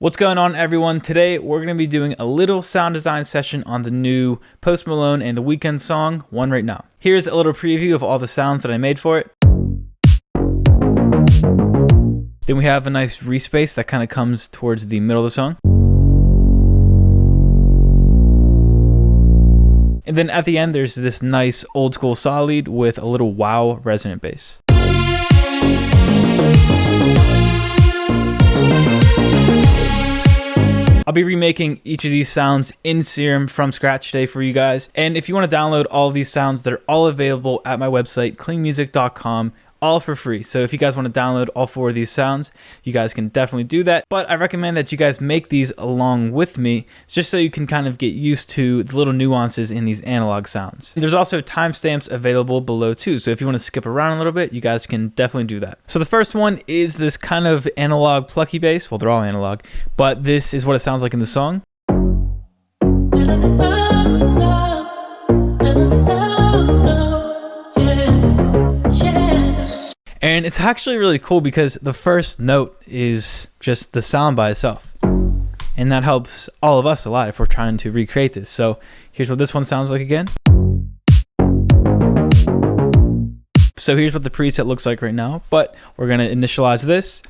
What's going on, everyone? Today we're going to be doing a little sound design session on the new Post Malone and the Weeknd song, One Right Now. Here's a little preview of all the sounds that I made for it. Then we have a nice Reese Bass that kind of comes towards the middle of the song. And then at the end there's this nice old school saw lead with a little wow resonant bass. I'll be remaking each of these sounds in Serum from scratch today for you guys. And if you want to download all of these sounds, they're all available at my website, theklingmusic.com, all for free. So if you guys want to download all 4 of these sounds, you guys can definitely do that. But I recommend that you guys make these along with me, just so you can kind of get used to the little nuances in these analog sounds. There's also timestamps available below too. So if you want to skip around a little bit, you guys can definitely do that. So the first one is this kind of analog plucky bass. Well, they're all analog, but this is what it sounds like in the song. And it's actually really cool because the first note is just the sound by itself. And that helps all of us a lot if we're trying to recreate this. So here's what this one sounds like again. So here's what the preset looks like right now, but we're going to initialize this.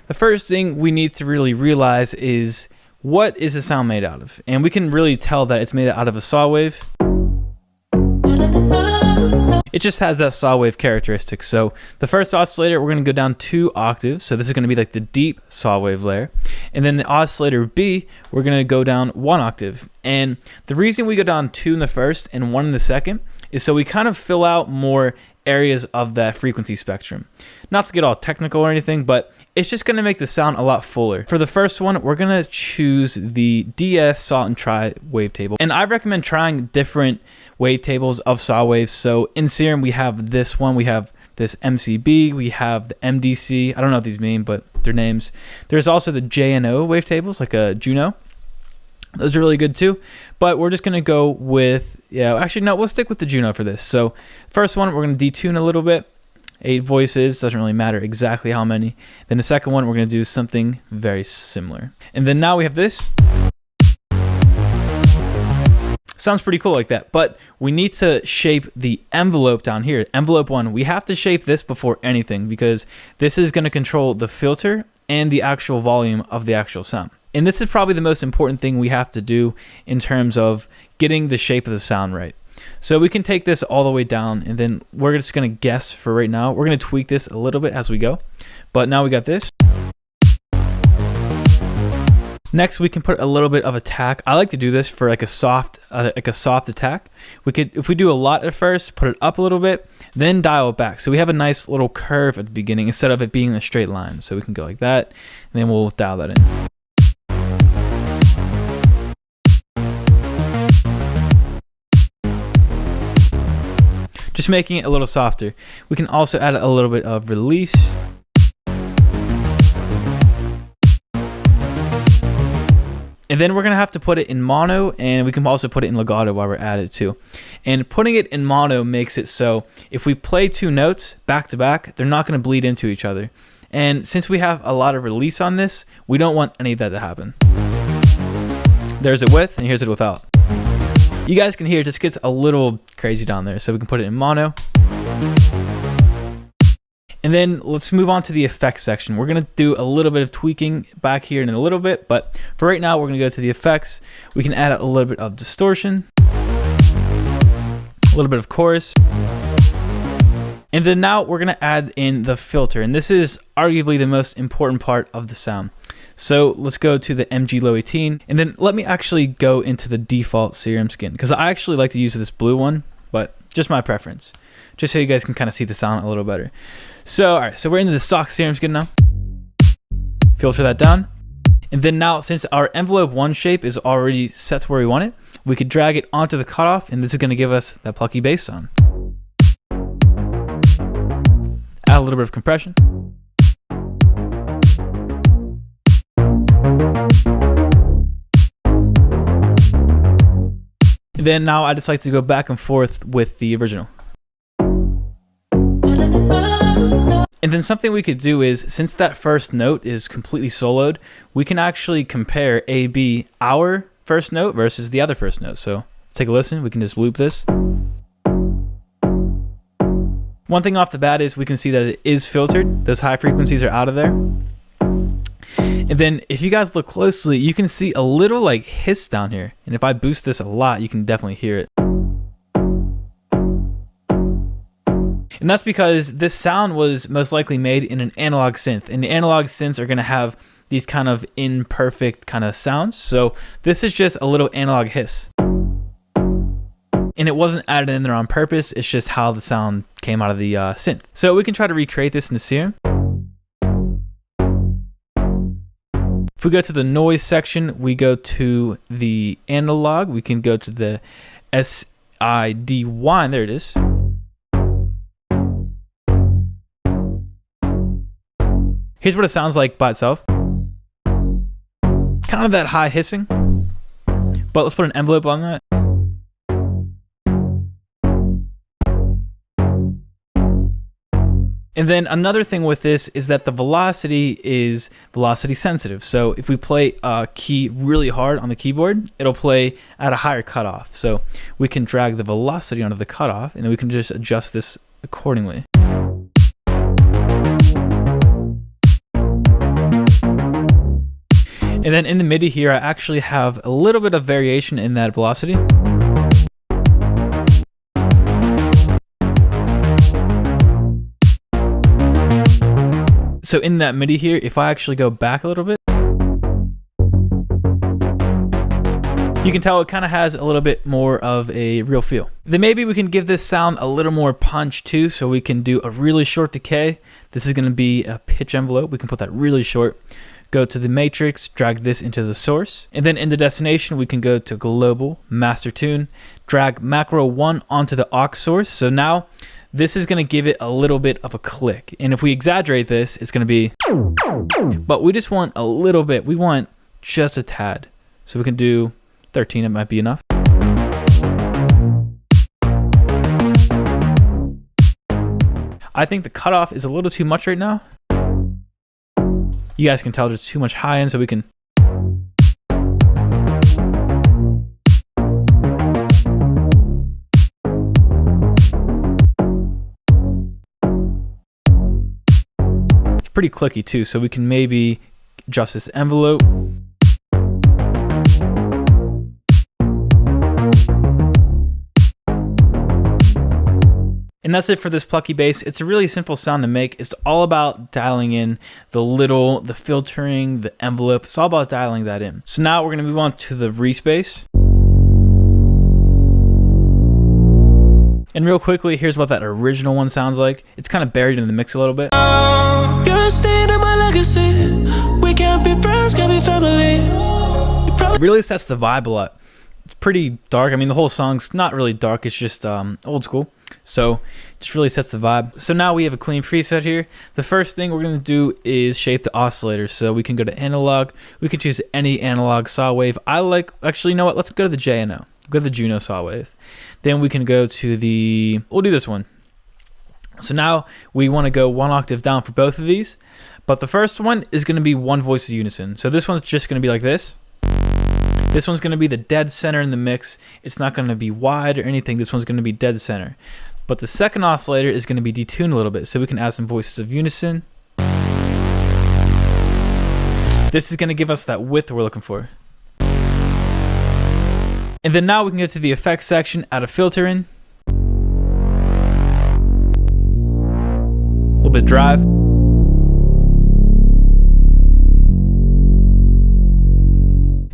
The first thing we need to really realize is, what is the sound made out of? And we can really tell that it's made out of a saw wave. It just has that saw wave characteristic. So the first oscillator, we're going to go down 2 octaves. So this is going to be like the deep saw wave layer. And then the oscillator B, we're going to go down 1 octave. And the reason we go down 2 in the first and 1 in the second is so we kind of fill out more areas of that frequency spectrum. Not to get all technical or anything, but it's just going to make the sound a lot fuller. For the first one, we're going to choose the DS Salt and Try wavetable. And I recommend trying different wavetables of saw waves. So in Serum, we have this one, we have this MCB, we have the MDC. I don't know what these mean, but they're names. There's also the JNO wavetables, like a Juno. Those are really good too, but we're just going to go with, actually, no, we'll stick with the Juno for this. So first one, we're going to detune a little bit. 8 voices, doesn't really matter exactly how many. Then the second one, we're going to do something very similar. And then now we have this. Sounds pretty cool like that, but we need to shape the envelope down here. Envelope 1, we have to shape this before anything because this is going to control the filter and the actual volume of the actual sound. And this is probably the most important thing we have to do in terms of getting the shape of the sound right. So we can take this all the way down, and then we're just going to guess for right now. We're going to tweak this a little bit as we go. But now we got this. Next, we can put a little bit of attack. I like to do this for like a soft attack. We could, if we do a lot at first, put it up a little bit, then dial it back. So we have a nice little curve at the beginning instead of it being a straight line. So we can go like that, and then we'll dial that in. Just making it a little softer. We can also add a little bit of release. And then we're going to have to put it in mono, and we can also put it in legato while we're at it too. And putting it in mono makes it so if we play 2 notes back to back, they're not going to bleed into each other. And since we have a lot of release on this, we don't want any of that to happen. There's it with, and here's it without. You guys can hear it just gets a little crazy down there, so we can put it in mono. And then let's move on to the effects section. We're going to do a little bit of tweaking back here in a little bit, but for right now, we're going to go to the effects. We can add a little bit of distortion, a little bit of chorus. And then now we're going to add in the filter, and this is arguably the most important part of the sound. So let's go to the MG Low 18, and then let me actually go into the default Serum skin, because I actually like to use this blue one, but just my preference, just so you guys can kind of see the sound a little better. So, all right, so we're into the stock Serum skin now. Filter that down. And then now, since our envelope 1 shape is already set to where we want it, we could drag it onto the cutoff, and this is going to give us that plucky bass sound. Add a little bit of compression. And then now I just like to go back and forth with the original. And then something we could do is, since that first note is completely soloed, we can actually compare A, B, our first note versus the other first note. So let's take a listen. We can just loop this. One thing off the bat is we can see that it is filtered. Those high frequencies are out of there. And then if you guys look closely, you can see a little like hiss down here. And if I boost this a lot, you can definitely hear it. And that's because this sound was most likely made in an analog synth. And the analog synths are going to have these kind of imperfect kind of sounds. So this is just a little analog hiss. And it wasn't added in there on purpose. It's just how the sound came out of the synth. So we can try to recreate this in the Serum. If we go to the noise section, we go to the analog. We can go to the SID1. There it is. Here's what it sounds like by itself. Kind of that high hissing. But let's put an envelope on that. And then another thing with this is that the velocity is velocity sensitive. So if we play a key really hard on the keyboard, it'll play at a higher cutoff. So we can drag the velocity onto the cutoff, and then we can just adjust this accordingly. And then in the MIDI here, I actually have a little bit of variation in that velocity. So in that MIDI here, if I actually go back a little bit, you can tell it kind of has a little bit more of a real feel. Then maybe we can give this sound a little more punch too, so we can do a really short decay. This is going to be a pitch envelope. We can put that really short. Go to the matrix, drag this into the source, and then in the destination we can go to global, master tune, drag macro 1 onto the aux source. So now this is going to give it a little bit of a click, and if we exaggerate this, it's going to be, but we just want a little bit. We want just a tad, so we can do 13. It might be enough. I think the cutoff is a little too much right now. You guys can tell there's too much high end, so we can. It's pretty clicky too, so we can maybe adjust this envelope. And that's it for this Plucky bass. It's a really simple sound to make. It's all about dialing in the filtering, the envelope. It's all about dialing that in. So now we're going to move on to the Reese Bass. And real quickly, here's what that original one sounds like. It's kind of buried in the mix a little bit. You're a stain in my legacy. We can't be friends, can't be family. It really sets the vibe a lot. It's pretty dark. I mean, the whole song's not really dark. It's just old school. So it just really sets the vibe. So now we have a clean preset here. The first thing we're going to do is shape the oscillator. So we can go to analog. We can choose any analog saw wave. Actually, you know what? Let's go to the JNO. Go to the Juno saw wave. Then we can go to we'll do this one. So now we want to go 1 octave down for both of these. But the first one is going to be one voice of unison. So this one's just going to be like this. This one's going to be the dead center in the mix. It's not going to be wide or anything. This one's going to be dead center. But the second oscillator is going to be detuned a little bit, so we can add some voices of unison. This is going to give us that width we're looking for. And then now we can go to the effects section, add a filter in. A little bit of drive.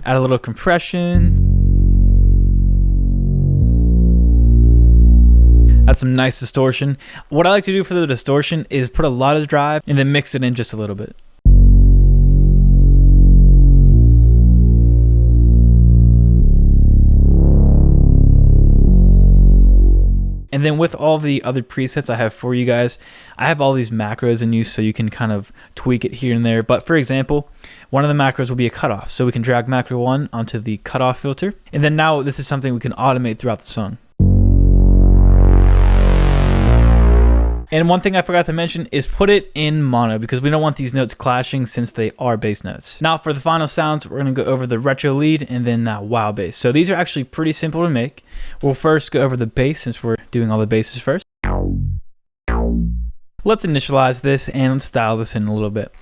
Add a little compression. Add some nice distortion. What I like to do for the distortion is put a lot of drive and then mix it in just a little bit. And then with all the other presets I have for you guys, I have all these macros in use so you can kind of tweak it here and there. But for example, one of the macros will be a cutoff. So we can drag macro 1 onto the cutoff filter. And then now this is something we can automate throughout the song. And one thing I forgot to mention is put it in mono because we don't want these notes clashing since they are bass notes. Now for the final sounds, we're going to go over the retro lead and then that wow bass. So these are actually pretty simple to make. We'll first go over the bass since we're doing all the basses first. Let's initialize this and let's dial this in a little bit.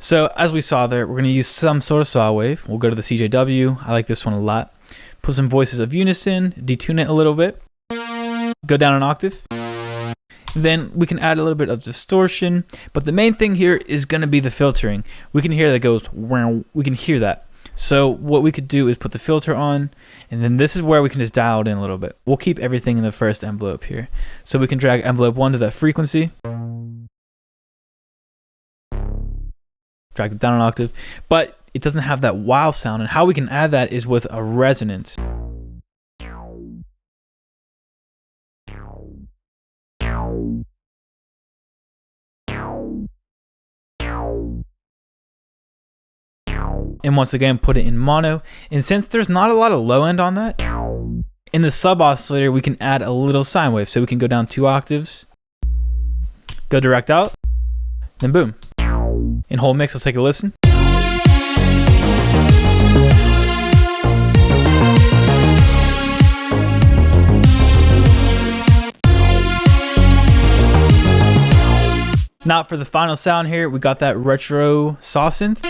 So as we saw there, we're going to use some sort of saw wave. We'll go to the CJW. I like this one a lot. Put some voices of unison, detune it a little bit. Go down an octave. Then we can add a little bit of distortion, but the main thing here is going to be the filtering. We can hear that goes, we can hear that. So what we could do is put the filter on, and then this is where we can just dial it in a little bit. We'll keep everything in the first envelope here. So we can drag envelope 1 to that frequency. Drag it down an octave, but it doesn't have that wow sound, and how we can add that is with a resonance. And once again, put it in mono. And since there's not a lot of low end on that, in the sub oscillator, we can add a little sine wave. So we can go down 2 octaves, go direct out, then boom. In whole mix, let's take a listen. Now for the final sound here, we got that retro saw synth.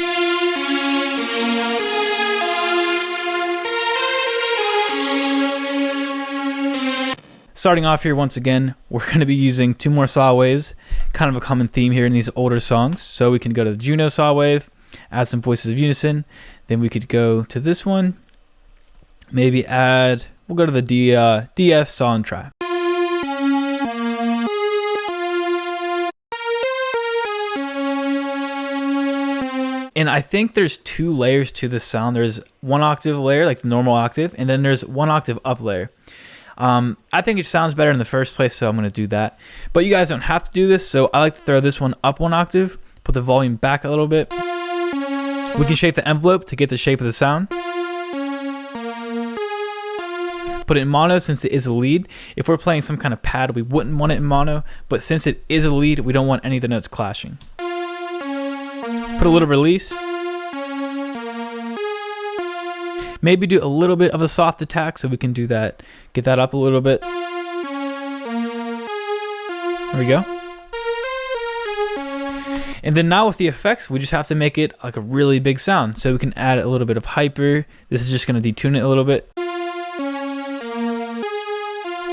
Starting off here, once again, we're going to be using 2 more saw waves, kind of a common theme here in these older songs. So we can go to the Juno saw wave, add some voices of unison. Then we could go to this one, maybe add, we'll go to the DS saw and try. And I think there's 2 layers to this sound. There's 1 octave layer, like the normal octave, and then there's 1 octave up layer. I think it sounds better in the first place, so I'm going to do that. But you guys don't have to do this, so I like to throw this one up 1 octave, put the volume back a little bit. We can shape the envelope to get the shape of the sound. Put it in mono since it is a lead. If we're playing some kind of pad, we wouldn't want it in mono, but since it is a lead, we don't want any of the notes clashing. Put a little release. Maybe do a little bit of a soft attack so we can do that, get that up a little bit. There we go. And then now with the effects, we just have to make it like a really big sound. So we can add a little bit of hyper. This is just going to detune it a little bit.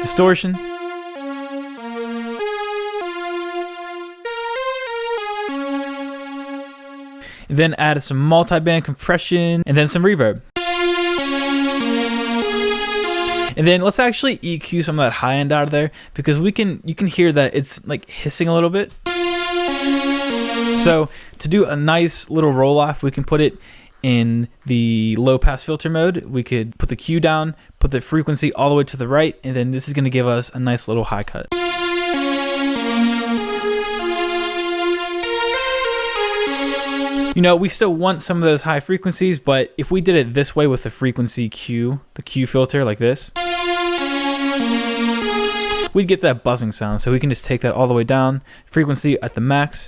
Distortion. And then add some multi-band compression and then some reverb. And then let's actually EQ some of that high end out of there because you can hear that it's like hissing a little bit. So to do a nice little roll off, we can put it in the low pass filter mode. We could put the Q down, put the frequency all the way to the right, and then this is going to give us a nice little high cut. You know, we still want some of those high frequencies, but if we did it this way with the frequency Q, the Q filter like this, we'd get that buzzing sound. So we can just take that all the way down, frequency at the max.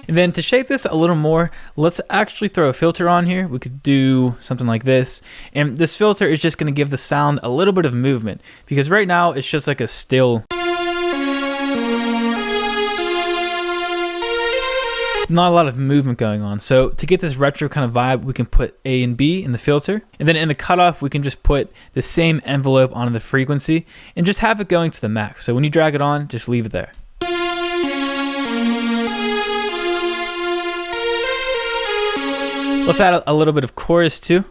And then to shape this a little more, let's actually throw a filter on here. We could do something like this. And this filter is just going to give the sound a little bit of movement because right now it's just like a still. Not a lot of movement going on. So to get this retro kind of vibe, we can put A and B in the filter. And then in the cutoff, we can just put the same envelope onto the frequency and just have it going to the max. So when you drag it on, just leave it there. Let's add a little bit of chorus too.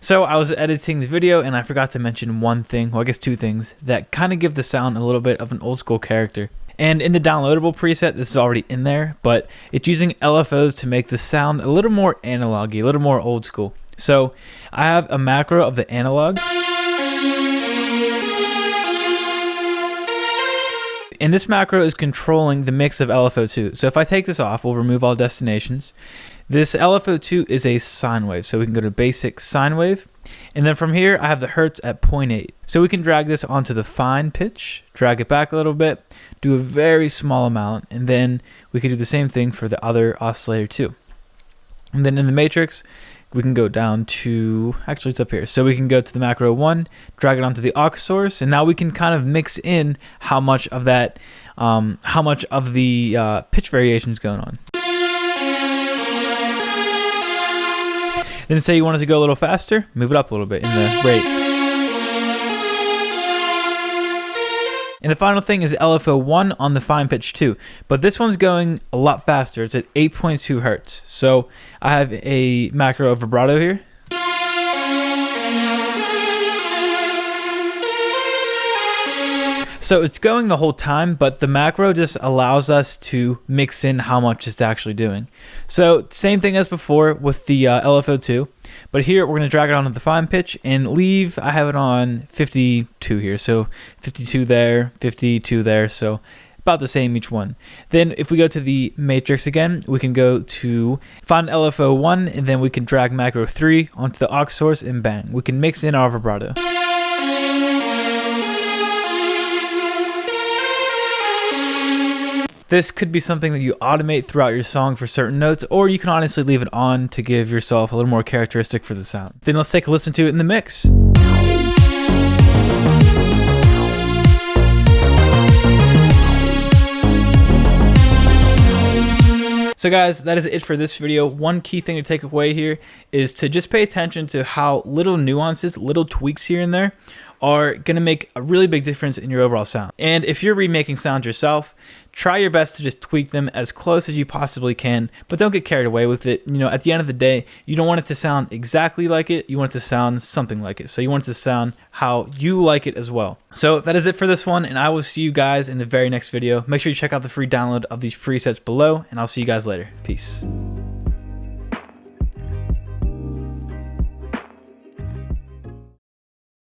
So I was editing the video and I forgot to mention one thing, well I guess 2 things, that kind of give the sound a little bit of an old school character. And in the downloadable preset, this is already in there, but it's using LFOs to make the sound a little more analog-y, a little more old school. So I have a macro of the analog. And this macro is controlling the mix of LFO2. So if I take this off, we'll remove all destinations. This LFO2 is a sine wave, so we can go to basic sine wave. And then from here, I have the hertz at 0.8. So we can drag this onto the fine pitch, drag it back a little bit, do a very small amount, and then we can do the same thing for the other oscillator too. And then in the matrix, we can go down to, actually it's up here. So we can go to the macro 1, drag it onto the aux source, and now we can kind of mix in how much of that, how much of the pitch variation is going on. Then say you want it to go a little faster, move it up a little bit in the rate. And the final thing is LFO1 on the fine pitch too, but this one's going a lot faster. It's at 8.2 hertz. So I have a macro vibrato here. So it's going the whole time, but the macro just allows us to mix in how much it's actually doing. So same thing as before with the LFO2, but here we're going to drag it onto the fine pitch and leave, I have it on 52 here. So 52 there, 52 there. So about the same each one. Then if we go to the matrix again, we can go to find LFO1 and then we can drag macro 3 onto the aux source and bang. We can mix in our vibrato. This could be something that you automate throughout your song for certain notes, or you can honestly leave it on to give yourself a little more characteristic for the sound. Then let's take a listen to it in the mix. So guys, that is it for this video. One key thing to take away here is to just pay attention to how little nuances, little tweaks here and there are going to make a really big difference in your overall sound. And if you're remaking sounds yourself, try your best to just tweak them as close as you possibly can, but don't get carried away with it. You know, at the end of the day, you don't want it to sound exactly like it. You want it to sound something like it. So you want it to sound how you like it as well. So that is it for this one, and I will see you guys in the very next video. Make sure you check out the free download of these presets below, and I'll see you guys later. Peace.